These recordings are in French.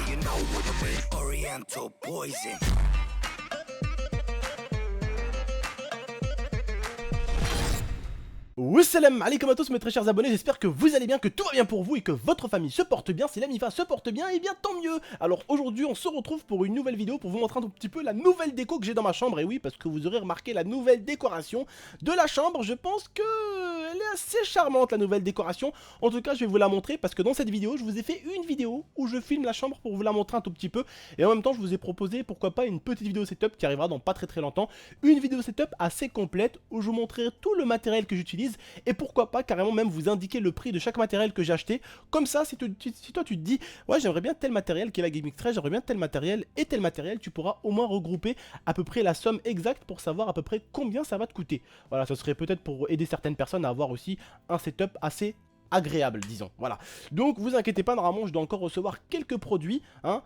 you know what I mean. Oriental poison. Wassalam alaikum à tous mes très chers abonnés, j'espère que vous allez bien, que tout va bien pour vous et que votre famille se porte bien. Si la MIFA se porte bien, et bien tant mieux. Alors aujourd'hui on se retrouve pour une nouvelle vidéo pour vous montrer un petit peu la nouvelle déco que j'ai dans ma chambre. Et oui, parce que vous aurez remarqué la nouvelle décoration de la chambre. Je pense que elle est assez charmante, la nouvelle décoration. En tout cas je vais vous la montrer parce que dans cette vidéo je vous ai fait une vidéo où je filme la chambre pour vous la montrer un tout petit peu. Et en même temps je vous ai proposé pourquoi pas une petite vidéo setup qui arrivera dans pas très longtemps. Une vidéo setup assez complète où je vous montrerai tout le matériel que j'utilise. Et pourquoi pas carrément même vous indiquer le prix de chaque matériel que j'ai acheté. Comme ça, si toi tu te dis, ouais j'aimerais bien tel matériel qui est la Gaming 13, j'aimerais bien tel matériel et tel matériel, tu pourras au moins regrouper à peu près la somme exacte pour savoir à peu près combien ça va te coûter. Voilà, ce serait peut-être pour aider certaines personnes à avoir aussi un setup assez agréable, disons, voilà. Donc vous inquiétez pas, normalement je dois encore recevoir quelques produits, hein,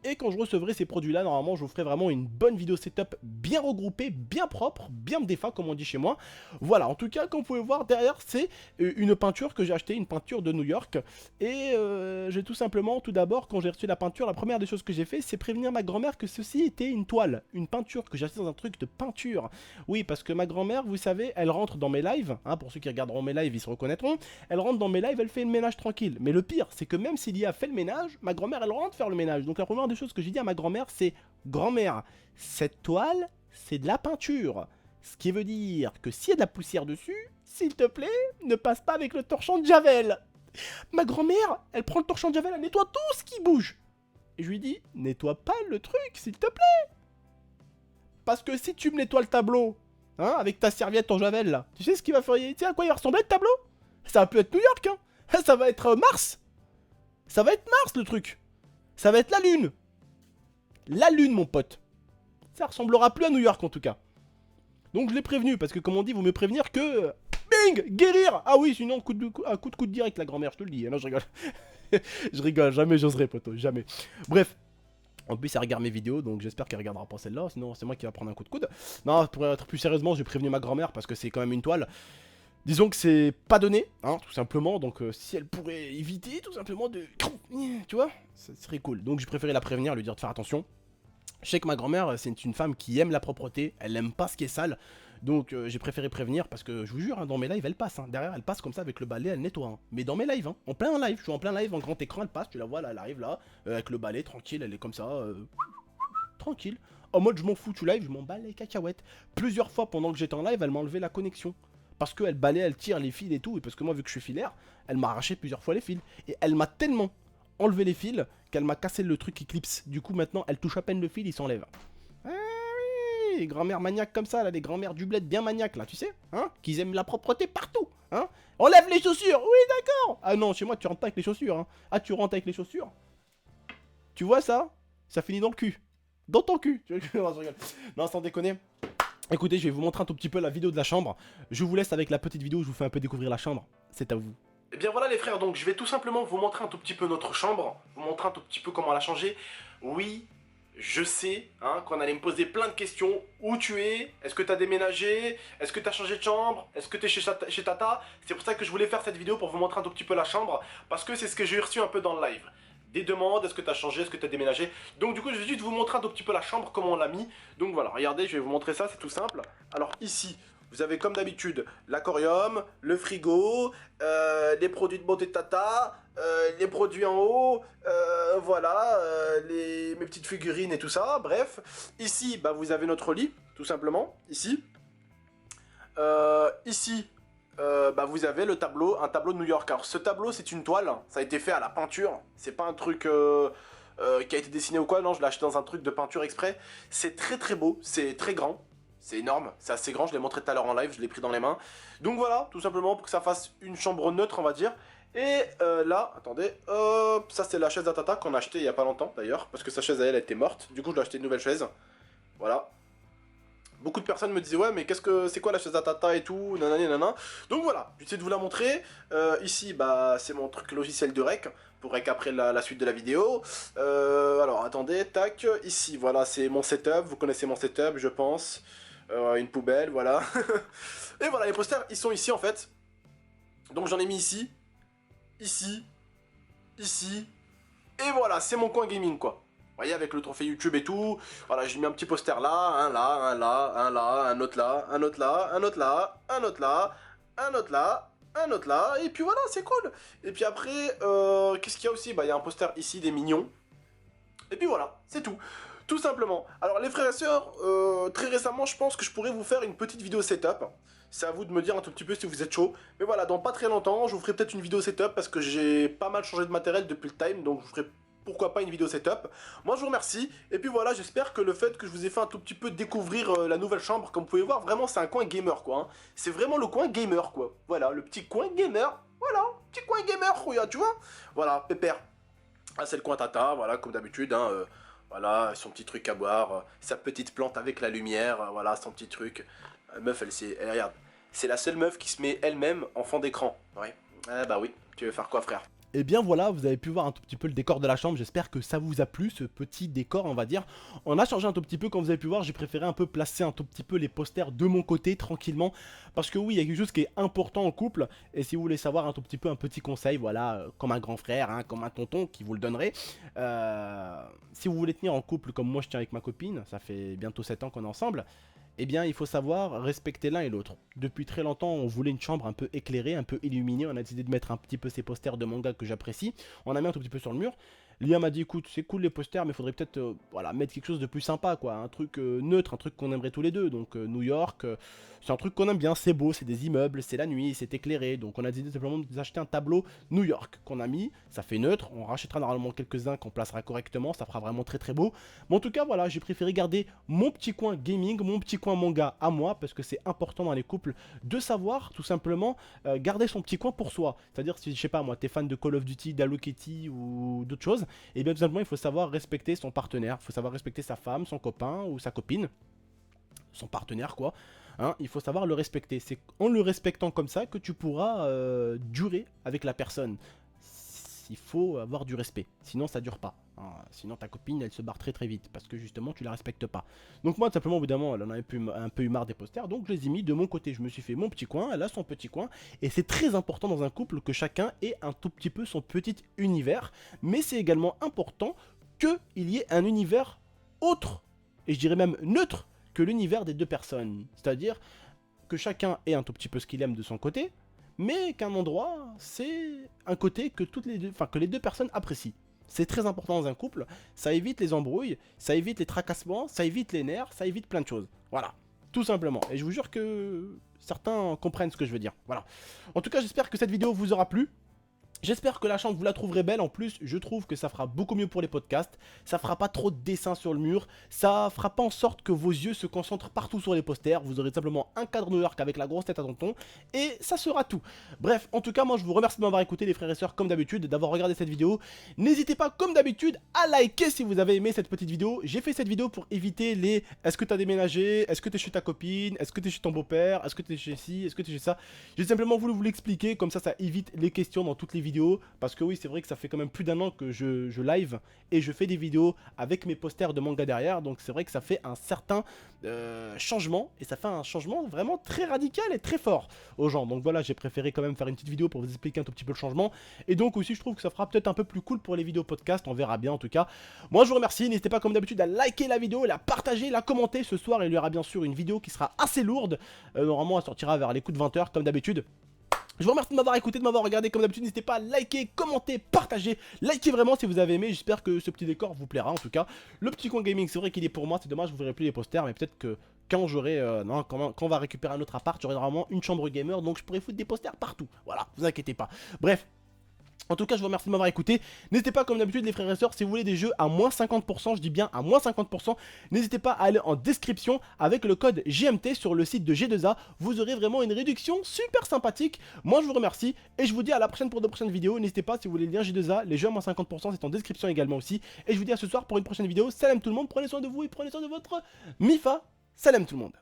et quand je recevrai ces produits là, normalement je vous ferai vraiment une bonne vidéo setup bien regroupée, bien propre, bien défa comme on dit chez moi. Voilà, en tout cas comme vous pouvez voir derrière c'est une peinture que j'ai acheté, une peinture de New York. Et j'ai tout simplement, tout d'abord quand j'ai reçu la peinture, la première des choses que j'ai fait c'est prévenir ma grand-mère que ceci était une toile, une peinture que j'ai acheté dans un truc de peinture. Oui, parce que ma grand-mère, vous savez, elle rentre dans mes lives, hein, pour ceux qui regarderont mes lives ils se reconnaîtront. Elle rentre dans mes lives, elle fait le ménage tranquille. Mais le pire, c'est que même s'il y a fait le ménage, ma grand-mère, elle rentre faire le ménage. Donc la première des choses que j'ai dit à ma grand-mère, c'est « Grand-mère, cette toile, c'est de la peinture. » Ce qui veut dire que s'il y a de la poussière dessus, s'il te plaît, ne passe pas avec le torchon de Javel. Ma grand-mère, elle prend le torchon de Javel, elle nettoie tout ce qui bouge. Et je lui dis « Nettoie pas le truc, s'il te plaît. » Parce que si tu me nettoies le tableau, hein, avec ta serviette en Javel, là, tu sais ce qu'il va faire, tu sais à quoi il va ressembler le tableau? Ça va plus être New York, hein. Ça va être Mars. Ça va être Mars, le truc. Ça va être la Lune. La Lune, mon pote. Ça ressemblera plus à New York, en tout cas. Donc, je l'ai prévenu, parce que, comme on dit, vaut mieux prévenir que... Bing, guérir. Ah oui, sinon, un coup de coude direct, la grand-mère, je te le dis. Non, je rigole. Je rigole, jamais j'oserais, poteau, jamais. Bref. En plus, elle regarde mes vidéos, donc j'espère qu'elle regardera pas celle-là. Sinon, c'est moi qui va prendre un coup de coude. Non, pour être plus sérieusement, j'ai prévenu ma grand-mère, parce que c'est quand même une toile. Disons que c'est pas donné, hein, tout simplement, donc si elle pourrait éviter tout simplement de... Tu vois, ça serait cool. Donc j'ai préféré la prévenir, lui dire de faire attention. Je sais que ma grand-mère, c'est une femme qui aime la propreté, elle aime pas ce qui est sale. Donc j'ai préféré prévenir parce que je vous jure, hein, dans mes lives, elle passe. Hein, derrière, elle passe comme ça avec le balai, elle nettoie. Hein. Mais dans mes lives, hein, en plein live, je suis en plein live, en grand écran, elle passe, tu la vois, là, elle arrive là, avec le balai, tranquille, elle est comme ça, tranquille. En mode, je m'en fous, tu live, je m'en bats les cacahuètes. Plusieurs fois pendant que j'étais en live, elle m'a enlevé la connexion. Parce qu'elle balaye, elle tire les fils et tout, et parce que moi vu que je suis filaire, elle m'a arraché plusieurs fois les fils. Et elle m'a tellement enlevé les fils qu'elle m'a cassé le truc qui clipse. Du coup maintenant elle touche à peine le fil, il s'enlève. Ah oui, grand-mère maniaque comme ça, là, les grand-mères du bled bien maniaques là, tu sais, hein, qu'ils aiment la propreté partout, hein. Enlève les chaussures, oui d'accord. Ah non, chez moi tu rentres pas avec les chaussures, hein. Ah tu rentres avec les chaussures. Tu vois ça? Ça finit dans le cul. Dans ton cul. Non, sans déconner. Écoutez, je vais vous montrer un tout petit peu la vidéo de la chambre. Je vous laisse avec la petite vidéo, je vous fais un peu découvrir la chambre. C'est à vous. Et bien voilà les frères, donc je vais tout simplement vous montrer un tout petit peu notre chambre. Vous montrer un tout petit peu comment elle a changé. Oui, je sais hein, qu'on allait me poser plein de questions. Où tu es? Est-ce que tu as déménagé? Est-ce que tu as changé de chambre? Est-ce que tu es chez Tata? C'est pour ça que je voulais faire cette vidéo pour vous montrer un tout petit peu la chambre. Parce que c'est ce que j'ai reçu un peu dans le live. Des demandes, est-ce que tu as changé, est-ce que tu as déménagé. Donc du coup je vais juste vous montrer un tout petit peu la chambre, comment on l'a mis. Donc voilà, regardez, je vais vous montrer ça, c'est tout simple. Alors ici, vous avez comme d'habitude l'aquarium, le frigo, les produits de beauté de Tata, les produits en haut, voilà, mes petites figurines et tout ça, bref. Ici, bah, vous avez notre lit, tout simplement, ici. Ici, bah vous avez le tableau, un tableau de New York. Alors ce tableau c'est une toile, ça a été fait à la peinture, c'est pas un truc qui a été dessiné ou quoi, non je l'ai acheté dans un truc de peinture exprès. C'est très beau, c'est très grand, c'est énorme, c'est assez grand, je l'ai montré tout à l'heure en live, je l'ai pris dans les mains. Donc voilà, tout simplement pour que ça fasse une chambre neutre on va dire. Et là, attendez, hop, ça c'est la chaise à Tata qu'on a acheté il y a pas longtemps d'ailleurs, parce que sa chaise à elle était morte, du coup je lui ai acheté une nouvelle chaise, voilà. Beaucoup de personnes me disaient ouais mais c'est quoi la chaise à Tata et tout, nanani nanana. Donc voilà, j'essaie de vous la montrer. Ici bah c'est mon truc logiciel de rec, pour rec après la suite de la vidéo. Alors attendez, tac, ici voilà c'est mon setup, vous connaissez mon setup je pense. Une poubelle, voilà. Et voilà les posters ils sont ici en fait. Donc j'en ai mis ici, ici, ici, Et voilà, c'est mon coin gaming quoi. Vous voyez, avec le trophée YouTube et tout, voilà, j'ai mis un petit poster là, un là, un là, un là, un autre là, un autre là, un autre là, un autre là, un autre là, un autre là, et puis voilà, c'est cool. Et puis après, qu'est-ce qu'il y a aussi? Bah, il y a un poster ici des mignons. Et puis voilà, c'est tout. Tout simplement. Alors les frères et sœurs, très récemment, je pense que je pourrais vous faire une petite vidéo setup. C'est à vous de me dire un tout petit peu si vous êtes chaud. Mais voilà, dans pas très longtemps, je vous ferai peut-être une vidéo setup parce que j'ai pas mal changé de matériel depuis le time, donc je vous ferai pourquoi pas une vidéo setup. Moi je vous remercie, et puis voilà, j'espère que le fait que je vous ai fait un tout petit peu découvrir la nouvelle chambre, comme vous pouvez voir, vraiment c'est un coin gamer quoi, hein. C'est vraiment le coin gamer quoi, voilà, le petit coin gamer, voilà, petit coin gamer, regarde, tu vois. Voilà, pépère. Ah, c'est le coin tata, voilà, comme d'habitude, hein, voilà, son petit truc à boire, sa petite plante avec la lumière, voilà, son petit truc. La meuf, elle, regarde, c'est la seule meuf qui se met elle-même en fond d'écran. Ouais, bah oui, tu veux faire quoi frère? Et bien voilà, vous avez pu voir un tout petit peu le décor de la chambre, j'espère que ça vous a plu, ce petit décor on va dire. On a changé un tout petit peu, comme vous avez pu voir, j'ai préféré un peu placer un tout petit peu les posters de mon côté, tranquillement. Parce que oui, il y a quelque chose qui est important en couple, et si vous voulez savoir un tout petit peu un petit conseil, voilà, comme un grand frère, hein, comme un tonton qui vous le donnerait. Si vous voulez tenir en couple comme moi je tiens avec ma copine, ça fait bientôt 7 ans qu'on est ensemble. Eh bien, il faut savoir respecter l'un et l'autre. Depuis très longtemps, on voulait une chambre un peu éclairée, un peu illuminée. On a décidé de mettre un petit peu ces posters de manga que j'apprécie. On a mis un tout petit peu sur le mur. Lia m'a dit, écoute, c'est cool les posters, mais il faudrait peut-être voilà, mettre quelque chose de plus sympa, quoi. Un truc neutre, un truc qu'on aimerait tous les deux. Donc, New York, c'est un truc qu'on aime bien, c'est beau, c'est des immeubles, c'est la nuit, c'est éclairé. Donc, on a décidé simplement d'acheter un tableau New York qu'on a mis. Ça fait neutre, on rachètera normalement quelques-uns qu'on placera correctement, ça fera vraiment très très beau. Mais en tout cas, voilà, j'ai préféré garder mon petit coin gaming, mon petit coin manga à moi, parce que c'est important dans les couples de savoir, tout simplement, garder son petit coin pour soi. C'est-à-dire, si, je sais pas, moi, t'es fan de Call of Duty, d'Hello Kitty ou d'autres choses, et bien tout simplement il faut savoir respecter son partenaire, il faut savoir respecter sa femme, son copain ou sa copine, son partenaire quoi, hein, il faut savoir le respecter, c'est en le respectant comme ça que tu pourras durer avec la personne. Il faut avoir du respect, sinon ça dure pas, hein. Sinon ta copine elle se barre très très vite parce que justement tu la respectes pas. Donc moi tout simplement évidemment elle en avait un peu eu marre des posters, donc je les ai mis de mon côté, je me suis fait mon petit coin, elle a son petit coin, et c'est très important dans un couple que chacun ait un tout petit peu son petit univers, mais c'est également important qu'il y ait un univers autre, et je dirais même neutre, que l'univers des deux personnes, c'est-à-dire que chacun ait un tout petit peu ce qu'il aime de son côté, mais qu'un endroit, c'est un côté que que les deux personnes apprécient. C'est très important dans un couple, ça évite les embrouilles, ça évite les tracassements, ça évite les nerfs, ça évite plein de choses. Voilà, tout simplement. Et je vous jure que certains comprennent ce que je veux dire. Voilà. En tout cas, j'espère que cette vidéo vous aura plu. J'espère que la chambre vous la trouverez belle, en plus je trouve que ça fera beaucoup mieux pour les podcasts, ça fera pas trop de dessins sur le mur, ça fera pas en sorte que vos yeux se concentrent partout sur les posters, vous aurez simplement un cadre New York avec la grosse tête à tonton, et ça sera tout. Bref, en tout cas moi je vous remercie de m'avoir écouté les frères et sœurs comme d'habitude, d'avoir regardé cette vidéo, n'hésitez pas comme d'habitude à liker si vous avez aimé cette petite vidéo, j'ai fait cette vidéo pour éviter les est-ce que t'as déménagé, est-ce que t'es chez ta copine, est-ce que t'es chez ton beau-père, est-ce que t'es chez ci, est-ce que t'es chez ça, j'ai simplement voulu vous l'expliquer, comme ça évite les questions dans toutes les vidéos. Parce que oui, c'est vrai que ça fait quand même plus d'un an que je live et je fais des vidéos avec mes posters de manga derrière. Donc c'est vrai que ça fait un certain changement. Et ça fait un changement vraiment très radical et très fort aux gens. Donc voilà, j'ai préféré quand même faire une petite vidéo pour vous expliquer un tout petit peu le changement. Et donc aussi, je trouve que ça fera peut-être un peu plus cool pour les vidéos podcast. On verra bien en tout cas. Moi, je vous remercie. N'hésitez pas comme d'habitude à liker la vidéo, la partager, la commenter. Ce soir, il y aura bien sûr une vidéo qui sera assez lourde. Normalement, elle sortira vers les coups de 20 h comme d'habitude. Je vous remercie de m'avoir écouté, de m'avoir regardé comme d'habitude, n'hésitez pas à liker, commenter, partager, likez vraiment si vous avez aimé, j'espère que ce petit décor vous plaira en tout cas. Le petit coin gaming, c'est vrai qu'il est pour moi, c'est dommage, vous verrez plus les posters, mais peut-être que quand j'aurai, quand on va récupérer un autre appart, j'aurai vraiment une chambre gamer, donc je pourrai foutre des posters partout, voilà, vous inquiétez pas. Bref. En tout cas, je vous remercie de m'avoir écouté. N'hésitez pas, comme d'habitude, les frères et sœurs, si vous voulez des jeux à moins 50%, je dis bien à moins 50%, n'hésitez pas à aller en description avec le code GMT sur le site de G2A. Vous aurez vraiment une réduction super sympathique. Moi, je vous remercie et je vous dis à la prochaine pour de prochaines vidéos. N'hésitez pas, si vous voulez le lien G2A, les jeux à moins 50%, c'est en description également aussi. Et je vous dis à ce soir pour une prochaine vidéo. Salam tout le monde, prenez soin de vous et prenez soin de votre Mifa. Salam tout le monde.